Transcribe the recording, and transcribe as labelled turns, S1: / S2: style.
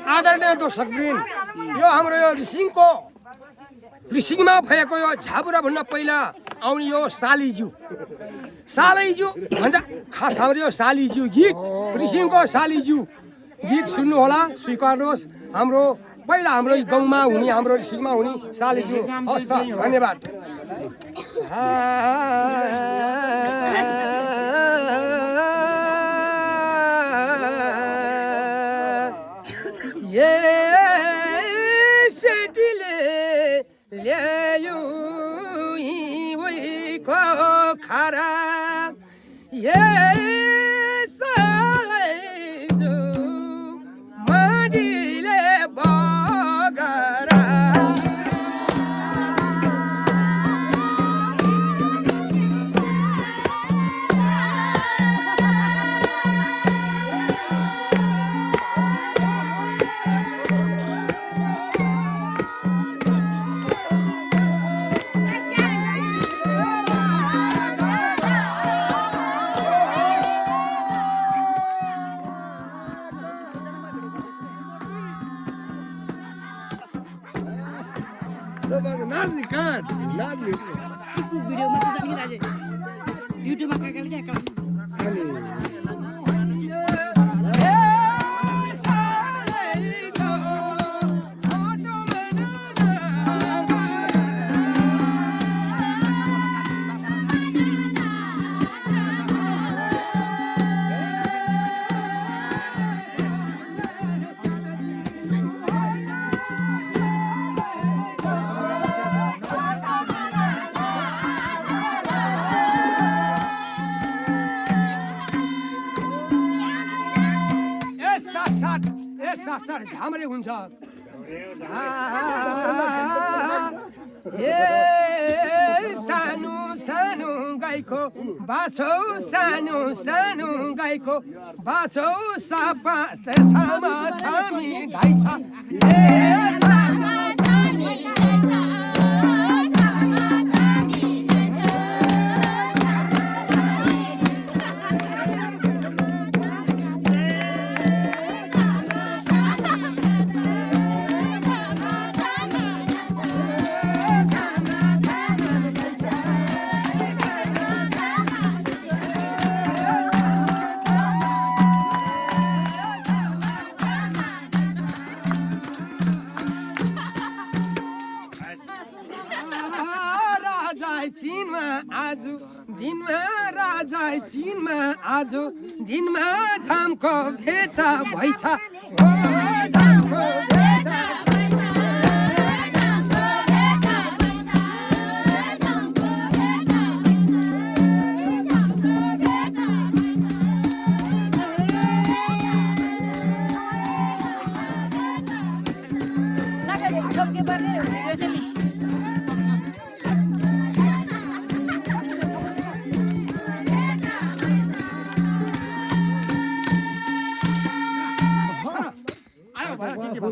S1: आदरणीय दर्शकवृन्द यो हाम्रो यो रिसिङमा भएको यो झाबुरा भन्न पहिला आउने यो सालीज्यू भन्छ खास हाम्रो यो सालीज्यू गीत रिसिङको सालीज्यू गीत सुन्नु होला स्वीकार्नुहोस् हाम्रो पहिला हाम्रो गाउँमा हुने हाम्रो रिसिङमा हुने सालीज्यू हस् त धन्यवाद ल्यायो हिउँको खरा सालैजु मडीले बगरा
S2: भिडियोमा चाहिँ पनि राजे युट्युबमा काकाले क्या काम
S1: झामरे हुन्छ सानो सानो गाईको बाछौ सानो सानो गाईको बाछौ सापा छामा छामी गाई छ दिनमा आज दिनमा झामको भेटा भइछ